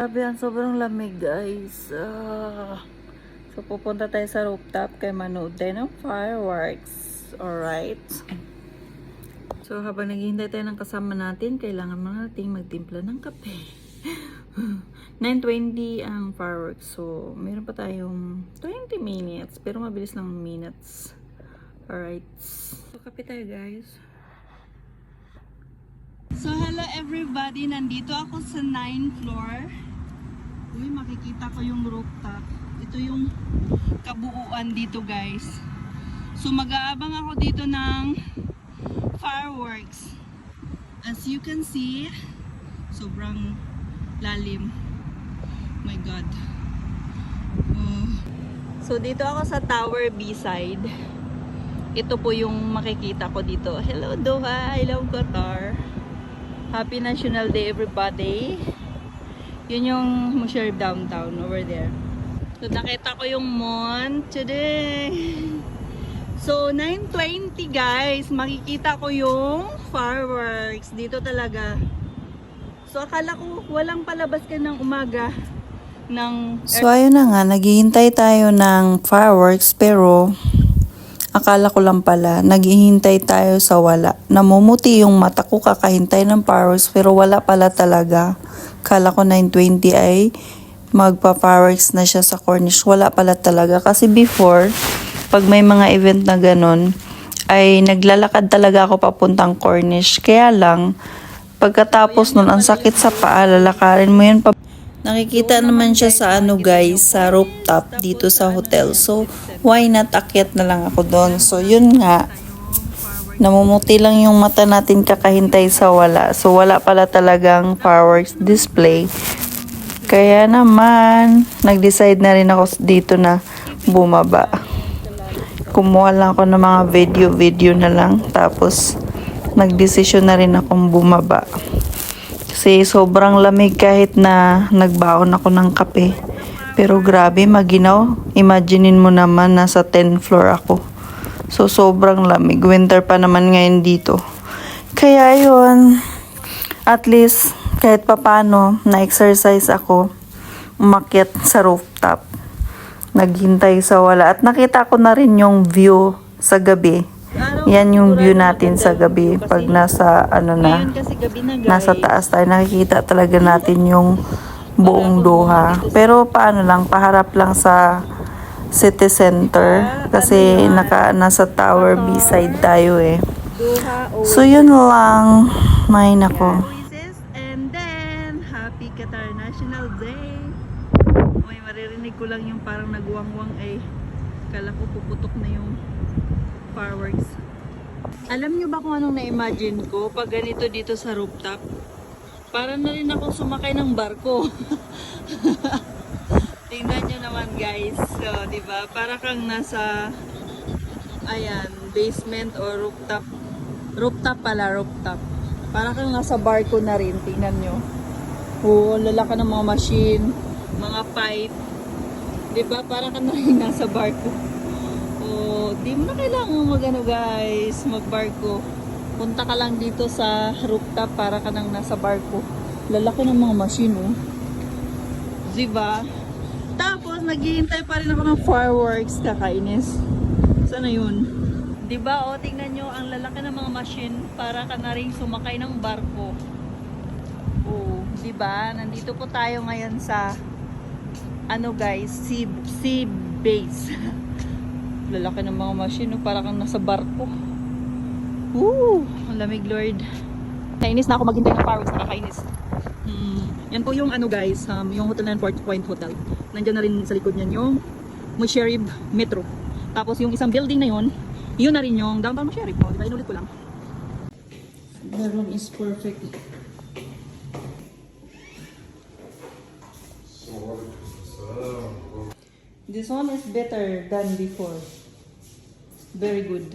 Grabe, ang sobrang lamig guys. So pupunta tayo sa rooftop kay manood tayo ng fireworks. Alright. So habang naghihintay tayo ng kasama natin, kailangan mo nating magtimpla ng kape. 9:20 ang fireworks. So meron pa tayong 20 minutes. Pero mabilis lang minutes. Alright. So kape tayo guys. So hello everybody. Nandito ako sa 9th floor. Uy, makikita ko yung rooftop. Ito yung kabuuan dito guys. So mag-aabang ako dito ng fireworks. As you can see, sobrang lalim. My God. So dito ako sa Tower B side. Ito po yung makikita ko dito. Hello Doha, hello Qatar. Happy National Day everybody. Yun yung Musharraf downtown over there. So nakita ko yung Mon today. So 9:20 guys, makikita ko yung fireworks dito talaga. So akala ko walang palabas ka ng umaga ng So ayun na nga, naghihintay tayo ng fireworks pero akala ko lang pala, naghihintay tayo sa wala. Namumuti yung mata ko kakahintay ng fireworks pero wala pala talaga. Akala ko 9:20 ay magpa-fireworks na siya sa Cornish. Wala pala talaga. Kasi before, pag may mga event na ganun, ay naglalakad talaga ako papuntang Cornish. Kaya lang, pagkatapos nun, ang sakit sa paa, lalakarin mo yun pa. Nakikita naman siya sa ano guys, sa rooftop dito sa hotel. So, why not akyat na lang ako doon? So, yun nga. Namumuti lang yung mata natin kakahintay sa wala. So, wala pala talagang fireworks display. Kaya naman, nag-decide na rin ako dito na bumaba. Kumuha lang ako ng mga video na lang. Tapos, nag-desisyon na rin akong bumaba. Kasi sobrang lamig kahit na nagbaon ako ng kape. Pero grabe, maginaw. Imaginein mo naman, nasa 10th floor ako. So, sobrang lamig. Winter pa naman ngayon dito. Kaya yun, at least, kahit papano, na-exercise ako. Umakyat sa rooftop. Naghintay sa wala. At nakita ko na rin yung view sa gabi. Yan yung view natin sa gabi. Pag nasa, ano na, nasa taas tayo, nakikita talaga natin yung buong Doha. Pero paano lang, paharap lang sa city center. Kasi nasa Tower B side tayo eh. So yun lang. May nako. And then, Happy Qatar National Day. May maririnig ko lang yung parang nagwangwang ay kala ko puputok na yung fireworks. Alam nyo ba kung anong na-imagine ko pag ganito dito sa rooftop? Para na rin ako sumakay ng barko. Tingnan nyo naman guys. So, diba? Para kang nasa ayan, basement o rooftop. Rooftop pala, rooftop. Para kang nasa barko na rin. Tingnan nyo. Oo, lalaka ng mga machine, mga pipe. Diba? Para kang na rin nasa barko. O, di mo na kailangan magano guys, magbarko. Punta ka lang dito sa rooftop para ka nang nasa barko. Lalaki ng mga machine, oh. Diba? Tapos, naghihintay pa rin ako ng fireworks, kakainis. Sana yun? Diba, o, tingnan nyo, ang lalaki ng mga machine para ka na rin sumakay ng barko. O, diba? Nandito po tayo ngayon sa, ano guys, sea base. Lalaki ng mga machine, oh, para kang nasa barko. Woo! Ang lamig, Lord. Kainis na ako maghintay ng fireworks, nakakainis. Yan po yung ano guys, yung hotel na Port Point Hotel. Nandiyan na rin sa likod niyan yung Musharraf Metro. Tapos yung isang building na yun, yun na rin yung downtown Musharraf. No? Diba? Inulit ko lang. The room is perfect. This one is better than before. Very good.